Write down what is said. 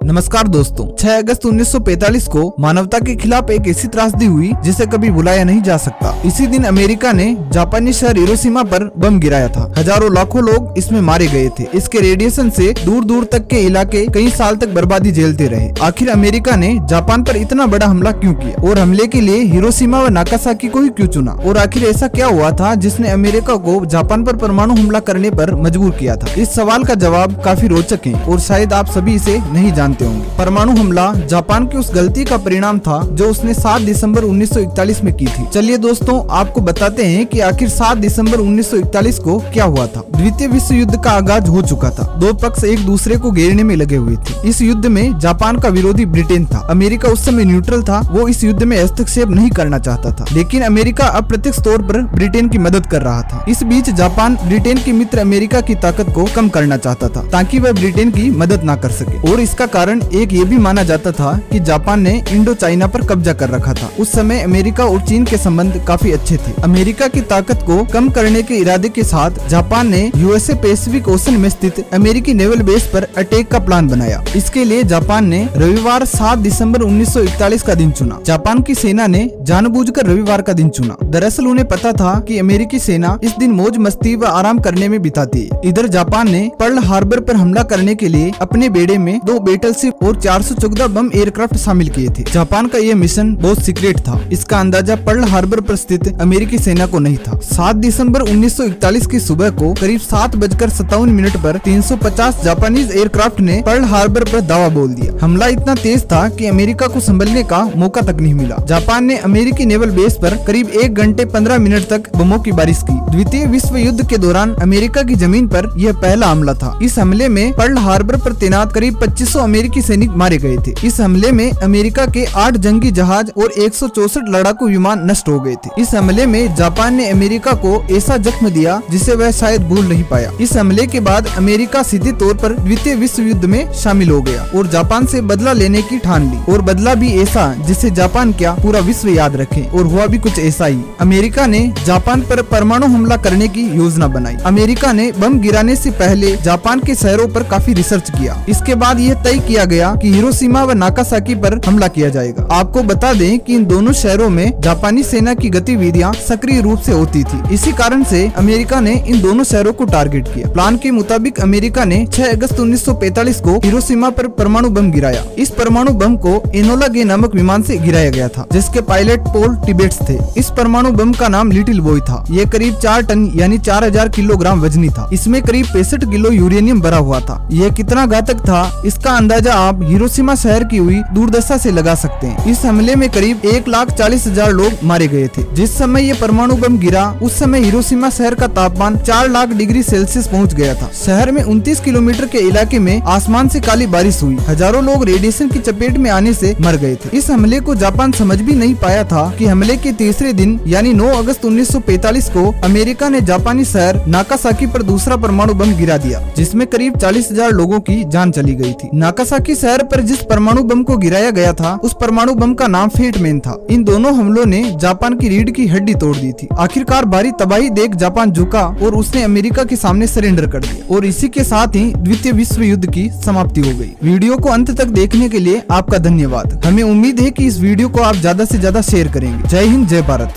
नमस्कार दोस्तों, 6 अगस्त 1945 को मानवता के खिलाफ एक ऐसी त्रासदी हुई जिसे कभी भुलाया नहीं जा सकता। इसी दिन अमेरिका ने जापानी शहर हिरोशिमा पर बम गिराया था। हजारों लाखों लोग इसमें मारे गए थे। इसके रेडिएशन से दूर दूर तक के इलाके कई साल तक बर्बादी झेलते रहे। आखिर अमेरिका ने जापान पर इतना बड़ा हमला क्यों किया और हमले के लिए हिरोशिमा व नागासाकी को ही क्यों चुना, और आखिर ऐसा क्या हुआ था जिसने अमेरिका को जापान पर परमाणु हमला करने पर मजबूर किया था। इस सवाल का जवाब काफी रोचक है और शायद आप सभी इसे नहीं जानते होंगे। परमाणु हमला जापान की उस गलती का परिणाम था जो उसने 7 दिसंबर 1941 में की थी। चलिए दोस्तों, आपको बताते हैं कि आखिर 7 दिसंबर 1941 को क्या हुआ था। द्वितीय विश्व युद्ध का आगाज हो चुका था। दो पक्ष एक दूसरे को घेरने में लगे हुए थे। इस युद्ध में जापान का विरोधी ब्रिटेन था। अमेरिका उस समय न्यूट्रल था। वो इस युद्ध में हस्तक्षेप नहीं करना चाहता था, लेकिन अमेरिका अप्रत्यक्ष तौर पर ब्रिटेन की मदद कर रहा था। इस बीच जापान ब्रिटेन के मित्र अमेरिका की ताकत को कम करना चाहता था ताकि वह ब्रिटेन की मदद न कर सके, और इसका कारण एक ये भी माना जाता था कि जापान ने इंडो चाइना पर कब्जा कर रखा था। उस समय अमेरिका और चीन के संबंध काफी अच्छे थे। अमेरिका की ताकत को कम करने के इरादे के साथ जापान ने यूएसए पैसिफिक ओशन में स्थित अमेरिकी नेवल बेस पर अटैक का प्लान बनाया। इसके लिए जापान ने रविवार 7 दिसंबर 1941 का दिन चुना। जापान की सेना ने जानबूझकर रविवार का दिन चुना। दरअसल उन्हें पता था कि अमेरिकी सेना इस दिन मौज मस्ती व आराम करने में बिताती है। इधर जापान ने पर्ल हार्बर पर हमला करने के लिए अपने बेड़े में 2 बैटलशिप और 414 बम एयरक्राफ्ट शामिल किए थे। जापान का यह मिशन बहुत सीक्रेट था। इसका अंदाजा पर्ल हार्बर पर स्थित अमेरिकी सेना को नहीं था। 7 दिसंबर 1941 की सुबह को करीब 7:57 पर 350 जापानीज एयरक्राफ्ट ने पर्ल हार्बर पर दावा बोल दिया। हमला इतना तेज था कि अमेरिका को संभलने का मौका तक नहीं मिला। जापान ने अमेरिकी नेवल बेस पर करीब 1 घंटे 15 मिनट तक बमों की बारिश की। द्वितीय विश्व युद्ध के दौरान अमेरिका की जमीन पर यह पहला हमला था। इस हमले में पर्ल हार्बर पर तैनात करीब 2500 अमेरिकी सैनिक मारे गए थे। इस हमले में अमेरिका के 8 जंगी जहाज और 164 लड़ाकू विमान नष्ट हो गए थे। इस हमले में जापान ने अमेरिका को ऐसा जख्म दिया जिसे वह शायद भूल नहीं पाया। इस हमले के बाद अमेरिका सीधे तौर पर द्वितीय विश्व युद्ध में शामिल हो गया और जापान से बदला लेने की ठान ली, और बदला भी ऐसा जिसे जापान क्या पूरा विश्व याद रखे। और हुआ भी कुछ ऐसा ही। अमेरिका ने जापान पर परमाणु हमला करने की योजना बनाई। अमेरिका ने बम गिराने से पहले जापान के शहरों पर काफी रिसर्च किया। इसके बाद यह तय किया गया कि हिरोशिमा व नागासाकी पर हमला किया जाएगा। आपको बता दें कि इन दोनों शहरों में जापानी सेना की गतिविधियां सक्रिय रूप से होती थी। इसी कारण से अमेरिका ने इन दोनों शहरों को टारगेट किया। प्लान के मुताबिक अमेरिका ने 6 अगस्त 1945 को हिरोशिमा पर परमाणु बम गिराया। इस परमाणु बम को एनोला गे नामक विमान से गिराया गया था, जिसके पायलट पॉल टिबेट्स थे। इस परमाणु बम का नाम लिटिल बॉय था। ये करीब 4 टन यानी 4000 किलोग्राम वजनी था। इसमें करीब 65 किलो यूरेनियम भरा हुआ था। यह कितना घातक था, इसका अंदाजा आप हिरोशिमा शहर की हुई दुर्दशा से लगा सकते हैं। इस हमले में करीब 1,40,000 लोग मारे गए थे। जिस समय ये परमाणु बम गिरा उस समय हिरोशिमा शहर का तापमान 4 लाख डिग्री सेल्सियस पहुंच गया था। शहर में 29 किलोमीटर के इलाके में आसमान से काली बारिश हुई। हजारों लोग रेडिएशन की चपेट में आने से मर गए थे। इस हमले को जापान समझ भी नहीं पाया था कि हमले के तीसरे दिन यानी 9 अगस्त 1945 को अमेरिका ने जापानी शहर नागासाकी पर दूसरा परमाणु बम गिरा दिया, जिसमें करीब 40,000 लोगों की जान चली गई थी। नागासाकी शहर पर जिस परमाणु बम को गिराया गया था उस परमाणु बम का नाम फेट मैन था। इन दोनों हमलों ने जापान की रीढ़ की हड्डी तोड़ दी थी। आखिरकार भारी तबाही देख जापान झुका और उसने अमेरिका के सामने सरेंडर कर दिया, और इसी के साथ ही द्वितीय विश्व युद्ध की समाप्ति हो गई। वीडियो को अंत तक देखने के लिए आपका धन्यवाद। हमें उम्मीद है कि इस वीडियो को आप ज्यादा से ज्यादा शेयर करेंगे। जय हिंद, जय भारत।